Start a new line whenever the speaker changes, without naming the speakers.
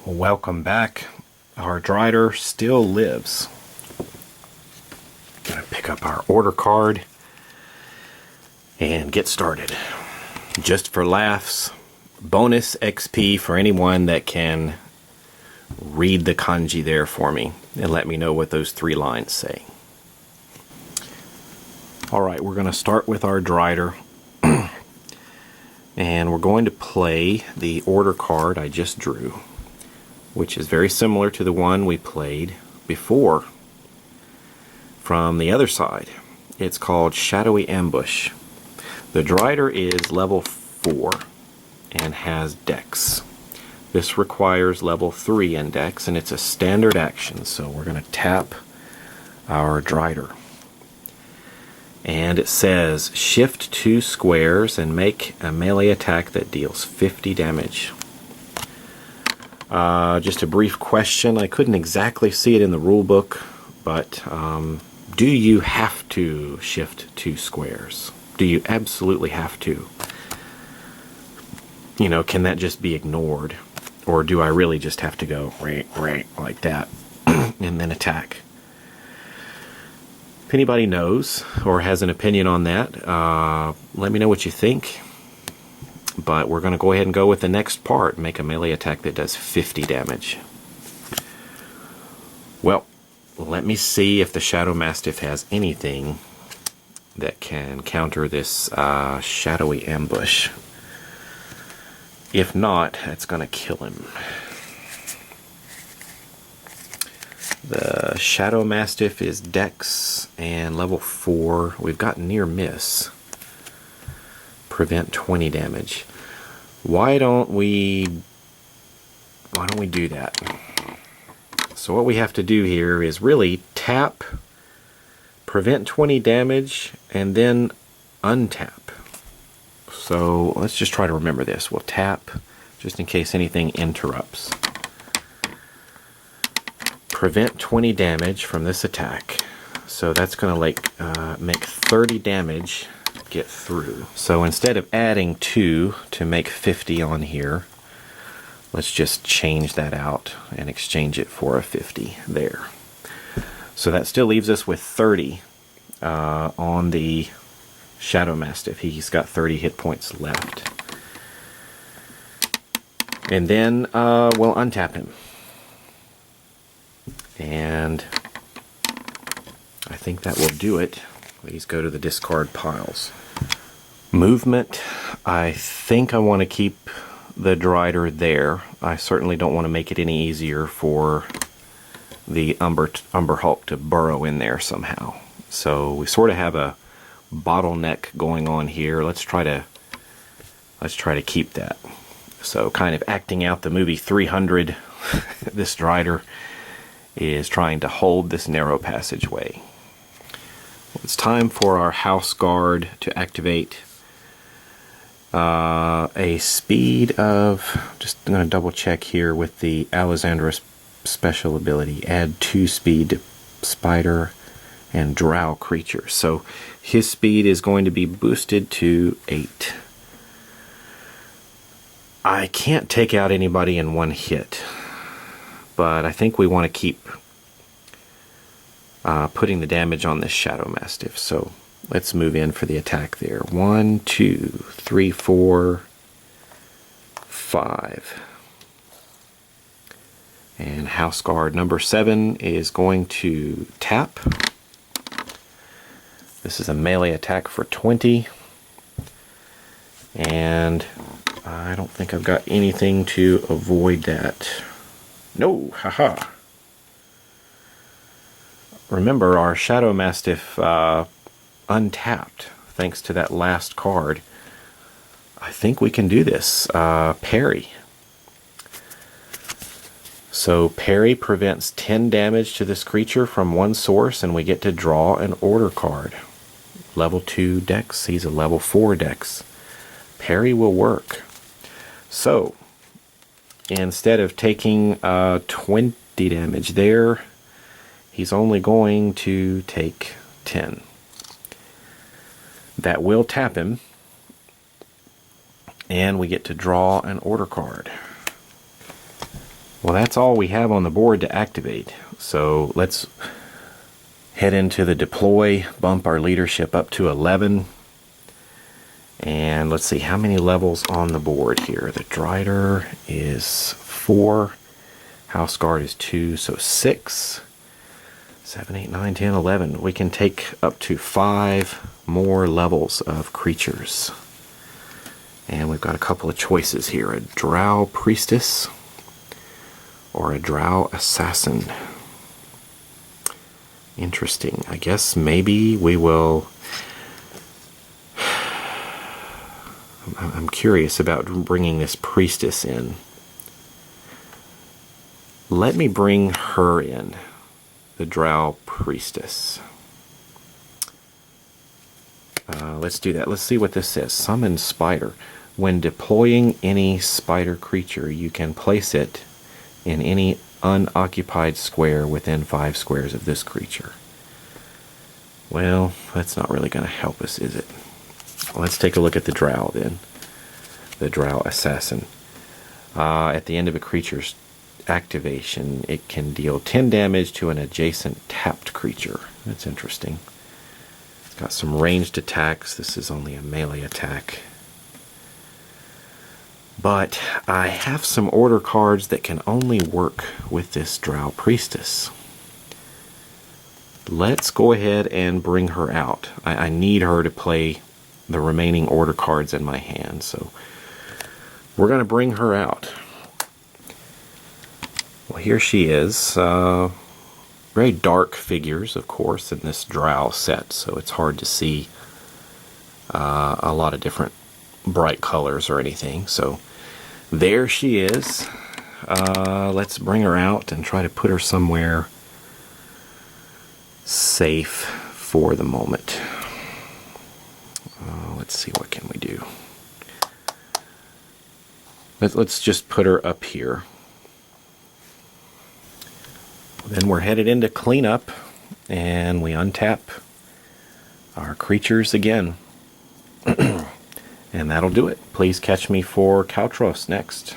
Welcome back. Our Drider still lives. Gonna pick up our order card and get started. Just for laughs, bonus XP for anyone that can read the kanji there for me and let me know what those 3 lines say. Alright, we're going to start with our Drider. And we're going to play the order card I just drew, which is very similar to the one we played before from the other side. It's called Shadowy Ambush. The Drider is level 4 and has Dex. This requires level 3 in Dex, and it's a standard action, so we're going to tap our Drider. And it says, shift 2 squares and make a melee attack that deals 50 damage. Just a brief question. I couldn't exactly see it in the rule book, but do you have to shift 2 squares? Do you absolutely have to? You know, can that just be ignored? Or do I really just have to go right like that and then attack? If anybody knows or has an opinion on that, let me know what you think. But we're going to go ahead and go with the next part. Make a melee attack that does 50 damage. Well, let me see if the Shadow Mastiff has anything that can counter this Shadowy Ambush. If not, it's going to kill him. The Shadow Mastiff is Dex and level 4. We've got Near Miss. Prevent 20 damage. Why don't we do that? So what we have to do here is really tap, prevent 20 damage, and then untap. So let's just try to remember this. We'll tap just in case anything interrupts. Prevent 20 damage from this attack. So that's going to make 30 damage get through. So instead of adding 2 to make 50 on here, let's just change that out and exchange it for a 50 there. So that still leaves us with 30 on the Shadow Mastiff. He's got 30 hit points left. And then we'll untap him. And I think that will do it. Please go to the discard piles. Movement. I think I want to keep the Drider there. I certainly don't want to make it any easier for the Umber Hulk to burrow in there somehow. So we sort of have a bottleneck going on here. Let's try to keep that. So kind of acting out the movie 300, this Drider is trying to hold this narrow passageway. It's time for our House Guard to activate. A speed of, just going to double check here with the Alexandra special ability, add 2 speed to Spider and Drow creatures. So his speed is going to be boosted to 8. I can't take out anybody in one hit, but I think we want to keep putting the damage on this Shadow Mastiff. So let's move in for the attack there. 1, 2, 3, 4, 5. And House Guard number 7 is going to tap. This is a melee attack for 20. And I don't think I've got anything to avoid that. No, haha. Remember, our Shadow Mastiff untapped thanks to that last card. I think we can do this. Parry. So parry prevents 10 damage to this creature from one source, and we get to draw an order card. Level 2 Dex. He's a level 4 Dex. Parry will work. So instead of taking 20 damage there, he's only going to take 10. That will tap him, and we get to draw an order card. Well, that's all we have on the board to activate. So let's head into the deploy, bump our leadership up to 11. And let's see how many levels on the board here. The Drider is 4. House Guard is 2, so 6. 7, 8, 9, 10, 11. We can take up to 5 more levels of creatures. And we've got a couple of choices here. A Drow Priestess or a Drow Assassin. Interesting. I guess maybe we will... I'm curious about bringing this Priestess in. Let me bring her in. The Drow Priestess. Let's do that. Let's see what this says. Summon Spider. When deploying any spider creature, you can place it in any unoccupied square within 5 squares of this creature. Well, that's not really going to help us, is it? Let's take a look at the Drow then. The Drow Assassin. At the end of a creature's activation, it can deal 10 damage to an adjacent tapped creature. That's interesting. It's got some ranged attacks. This is only a melee attack. But I have some order cards that can only work with this Drow Priestess. Let's go ahead and bring her out. I need her to play the remaining order cards in my hand, so we're going to bring her out. Well, here she is. Very dark figures, of course, in this Drow set, so it's hard to see a lot of different bright colors or anything. So there she is. Let's bring her out and try to put her somewhere safe for the moment. Let's see, what can we do? Let's just put her up here. Then we're headed into cleanup, and we untap our creatures again. And that'll do it. Please catch me for Kaltros next.